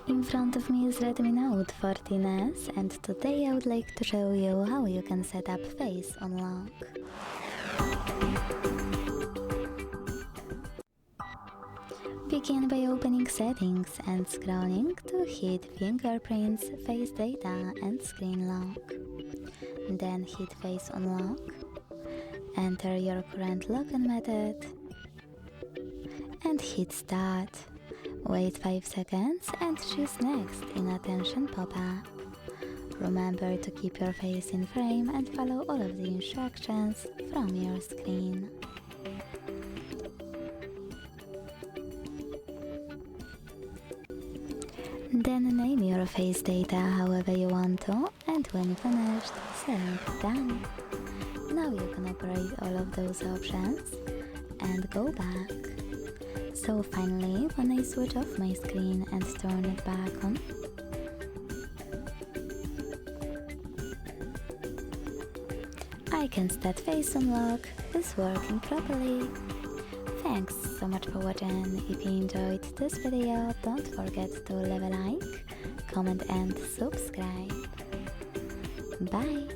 In front of me is Redmi Note 14s, and today I would like to show you how you can set up face unlock. Begin by opening settings and scrolling to hit fingerprints, face data and screen lock. Then hit face unlock. Enter your current login method and hit start. Wait 5 seconds and choose next in attention pop-up. Remember to keep your face in frame and follow all of the instructions from your screen. Then name your face data however you want to, and when finished, select done. Now you can operate all of those options and go back. So finally, when I switch off my screen and turn it back on, I can see that face unlock is working properly. Thanks so much for watching. If you enjoyed this video, don't forget to leave a like, comment and subscribe. Bye!